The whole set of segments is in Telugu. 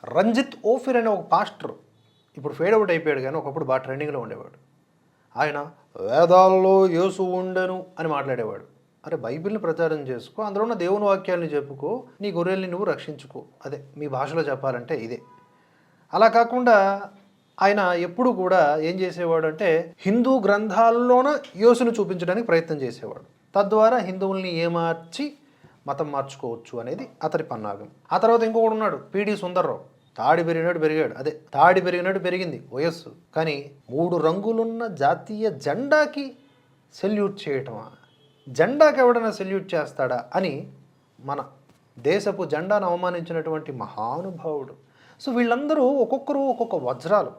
రంజిత్ ఓఫిర్ అనే ఒక పాస్టర్ ఇప్పుడు ఫేడ్ అవుట్ అయిపోయాడు, కానీ ఒకప్పుడు బాగా ట్రెండింగ్లో ఉండేవాడు. ఆయన వేదాల్లో యేసు ఉండెను అని మాట్లాడేవాడు. అరే బైబిల్ని ప్రచారం చేసుకో, అందులో ఉన్న దేవుని వాక్యాలను చెప్పుకో, నీ గొర్రెల్ని నువ్వు రక్షించుకో. అదే మీ భాషలో చెప్పాలంటే ఇదే. అలా కాకుండా ఆయన ఎప్పుడు కూడా ఏం చేసేవాడు అంటే హిందూ గ్రంథాల్లోన యేసును చూపించడానికి ప్రయత్నం చేసేవాడు. తద్వారా హిందువుల్ని ఏమార్చి మతం మార్చుకోవచ్చు అనేది అతడి పన్నాగం. ఆ తర్వాత ఇంకొకడు ఉన్నాడు, పిడి సుందర్రావు. తాడి పెరిగినట్టు పెరిగాడు, అదే తాడి పెరిగినట్టు పెరిగింది వయస్సు, కానీ 3 రంగులున్న జాతీయ జెండాకి సెల్యూట్ చేయటమా? జెండాకి ఎవడైనా సెల్యూట్ చేస్తాడా అని మన దేశపు జెండాను అవమానించినటువంటి మహానుభావుడు. సో వీళ్ళందరూ ఒక్కొక్కరు ఒక్కొక్క వజ్రాలు,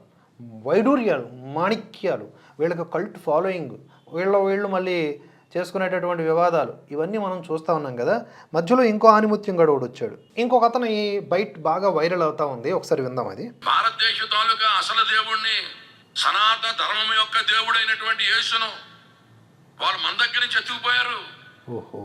వైడూర్యాలు, మాణిక్యాలు, వీళ్ళకి కల్ట్ ఫాలోయింగ్, వీళ్ళు మళ్ళీ చేసుకునేటటువంటి వివాదాలు, ఇవన్నీ మనం చూస్తూ ఉన్నాం కదా. మధ్యలో ఇంకో ఆనిముత్యం గడవుడు వచ్చాడు. ఇంకొక అతను ఈ బైట్ బాగా వైరల్ అవుతా ఉంది, ఒకసారి విందాం. అది భారతదేశ తాలూకా అసలు దేవుణ్ణి, సనాతన ధర్మం యొక్క దేవుడైనటువంటి యేసును వాళ్ళు మన దగ్గర నుంచి ఎత్తుకుపోయారు. ఓహో,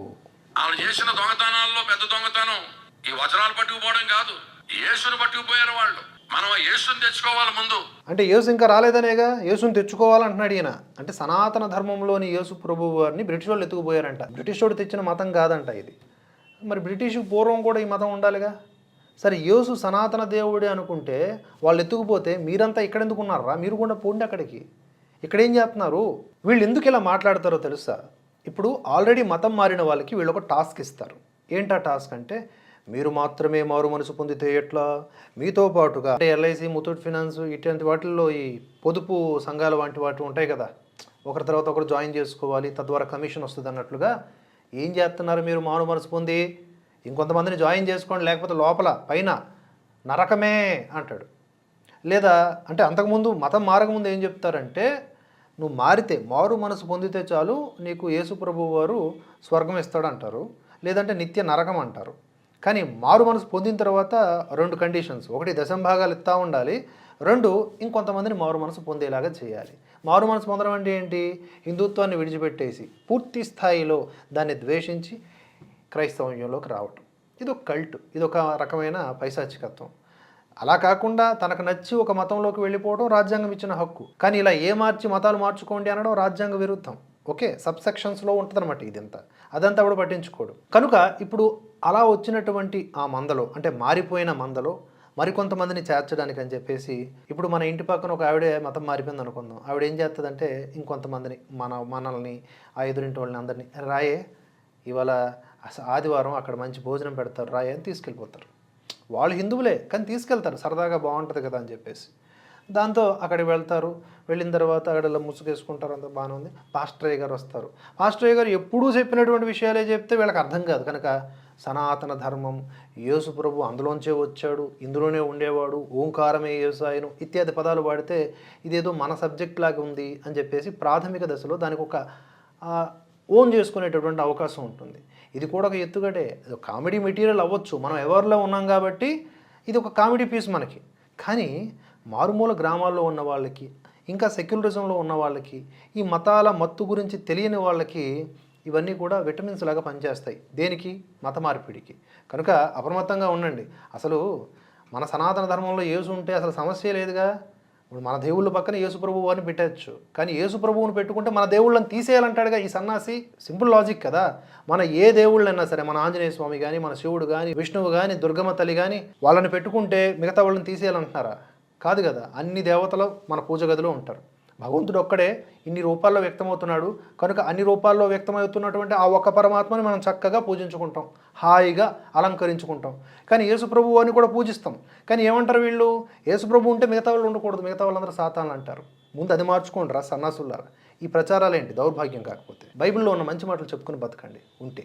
వాళ్ళు చేసిన దొంగతనాల్లో పెద్ద దొంగతనం ఈ వజ్రాలు పట్టుకుపోవడం కాదు, యేసును పట్టుకుపోయారు వాళ్ళు. మనం ఆ యేసుని తెచ్చుకోవాలి ముందు. అంటే యేసు ఇంకా రాలేదనేగా, యేసుని తెచ్చుకోవాలంటున్నాడు ఈయన. అంటే సనాతన ధర్మంలోని యేసు ప్రభు వారిని బ్రిటిష్ వాళ్ళు ఎత్తుకుపోయారంట. బ్రిటిష్ వాడు తెచ్చిన మతం కాదంట ఇది. మరి బ్రిటిష్కి పూర్వం కూడా ఈ మతం ఉండాలిగా. సరే యేసు సనాతన దేవుడే అనుకుంటే వాళ్ళు ఎత్తుకుపోతే మీరంతా ఇక్కడ ఎందుకు ఉన్నారా? మీరు కూడా పోండి అక్కడికి. ఇక్కడేం చేస్తున్నారు? వీళ్ళు ఎందుకు ఇలా మాట్లాడతారో తెలుసా? ఇప్పుడు ఆల్రెడీ మతం మారిన వాళ్ళకి వీళ్ళు ఒక టాస్క్ ఇస్తారు. ఏంటా టాస్క్ అంటే, మీరు మాత్రమే మారు మనసు పొందితే ఎట్లా, మీతో పాటుగా అంటే ఎల్ఐసి, ముతూట్ ఫినాన్స్ ఇటువంటి వాటిల్లో ఈ పొదుపు సంఘాలు వంటి వాటి ఉంటాయి కదా, ఒకరి తర్వాత ఒకరు జాయిన్ చేసుకోవాలి, తద్వారా కమిషన్ వస్తుంది అన్నట్లుగా ఏం చేస్తున్నారు మీరు? మారు మనసు పొంది ఇంకొంతమందిని జాయిన్ చేసుకోండి, లేకపోతే లోపల పైన నరకమే అంటాడు. లేదా అంటే అంతకుముందు మతం మారకముందు ఏం చెప్తారంటే, నువ్వు మారితే, మారు మనసు పొందితే చాలు నీకు యేసు ప్రభువు వారు స్వర్గం ఇస్తాడంటారు, లేదంటే నిత్య నరకం అంటారు. కానీ మారు మనసు పొందిన తర్వాత 2 కండిషన్స్. ఒకటి, దశంభాగాలు ఇస్తూ ఉండాలి. 2, ఇంకొంతమందిని మారు మనసు పొందేలాగా చేయాలి. మారు మనసు పొందడం అంటే ఏంటి? హిందుత్వాన్ని విడిచిపెట్టేసి పూర్తి స్థాయిలో దాన్ని ద్వేషించి క్రైస్తవంలోకి రావటం. ఇది ఒక కల్ట్, ఇది ఒక రకమైన పైశాచికత్వం. అలా కాకుండా తనకు నచ్చి ఒక మతంలోకి వెళ్ళిపోవడం రాజ్యాంగం ఇచ్చిన హక్కు. కానీ ఇలా మతాలు మార్చుకోండి అనడం రాజ్యాంగ విరుద్ధం. ఓకే, సబ్సెక్షన్స్లో ఉంటుందన్నమాట ఇదంతా. అదంతా కూడా పట్టించుకోడు. కనుక ఇప్పుడు అలా వచ్చినటువంటి ఆ మందలో, అంటే మారిపోయిన మందలో మరికొంతమందిని చేర్చడానికి అని చెప్పేసి, ఇప్పుడు మన ఇంటి పక్కన ఒక ఆవిడే మతం మారిపోయింది అనుకుందాం. ఆవిడ ఏం చేస్తుందంటే ఇంకొంతమందిని మనల్ని ఆ ఎదురింటి వాళ్ళని అందరినీ, రాయే ఇవాళ ఆదివారం అక్కడ మంచి భోజనం పెడతారు రాయే అని తీసుకెళ్ళిపోతారు. వాళ్ళు హిందువులే కానీ తీసుకెళ్తారు, సరదాగా బాగుంటుంది కదా అని చెప్పేసి. దాంతో అక్కడికి వెళ్తారు. వెళ్ళిన తర్వాత అక్కడ ముసుగేసుకుంటారు, అంత బాగానే ఉంది. పాస్టరయ్య గారు వస్తారు. పాస్టరయ్య గారు ఎప్పుడూ చెప్పినటువంటి విషయాలే చెప్తే వీళ్ళకి అర్థం కాదు. కనుక సనాతన ధర్మం, యేసు ప్రభు అందులోంచే వచ్చాడు, ఇందులోనే ఉండేవాడు, ఓంకారమే యేసు ఆయను ఇత్యాది పదాలు వాడితే ఇదేదో మన సబ్జెక్ట్ లాగా ఉంది అని చెప్పేసి ప్రాథమిక దశలో దానికి ఒక ఓన్ చేసుకునేటటువంటి అవకాశం ఉంటుంది. ఇది కూడా ఒక ఎత్తుగడే, కామెడీ మెటీరియల్ అవ్వచ్చు, మనం ఎవరిలో ఉన్నాం కాబట్టి ఇది ఒక కామెడీ పీస్ మనకి. కానీ మారుమూల గ్రామాల్లో ఉన్న వాళ్ళకి, ఇంకా సెక్యులరిజంలో ఉన్న వాళ్ళకి, ఈ మతాల మత్తు గురించి తెలియని వాళ్ళకి ఇవన్నీ కూడా విటమిన్స్ లాగా పనిచేస్తాయి. దేనికి? మత మార్పిడికి. కనుక అప్రమత్తంగా ఉండండి. అసలు మన సనాతన ధర్మంలో యేసు ఉంటే అసలు సమస్య లేదుగా. ఇప్పుడు మన దేవుళ్ళ పక్కన యేసు ప్రభువు వారిని పెట్టచ్చు, కానీ యేసు ప్రభువుని పెట్టుకుంటే మన దేవుళ్ళని తీసేయాలంటాడుగా ఈ సన్నాసి. సింపుల్ లాజిక్ కదా. మన ఏ దేవుళ్ళైనా సరే, మన ఆంజనేయ స్వామి కానీ, మన శివుడు కానీ, విష్ణువు కానీ, దుర్గమ్మ తల్లి కానీ, వాళ్ళని పెట్టుకుంటే మిగతా వాళ్ళని తీసేయాలంటున్నారా? కాదు కదా. అన్ని దేవతలు మన పూజ గదిలో ఉంటారు. భగవంతుడు ఒక్కడే ఇన్ని రూపాల్లో వ్యక్తమవుతున్నాడు. కనుక అన్ని రూపాల్లో వ్యక్తమవుతున్నటువంటి ఆ ఒక్క పరమాత్మని మనం చక్కగా పూజించుకుంటాం, హాయిగా అలంకరించుకుంటాం. కానీ యేసు ప్రభువు అని కూడా పూజిస్తాం. కానీ ఏమంటారు వీళ్ళు? యేసు ప్రభు ఉంటే మిగతా వాళ్ళు ఉండకూడదు, మిగతా వాళ్ళందరూ సాతాన్లు అంటారు. ముందు అది మార్చుకోండి రా సన్నాసులారా. ఈ ప్రచారాలు ఏంటి? దౌర్భాగ్యం కాకపోతే బైబిల్లో ఉన్న మంచి మాటలు చెప్పుకుని బతకండి ఉంటే.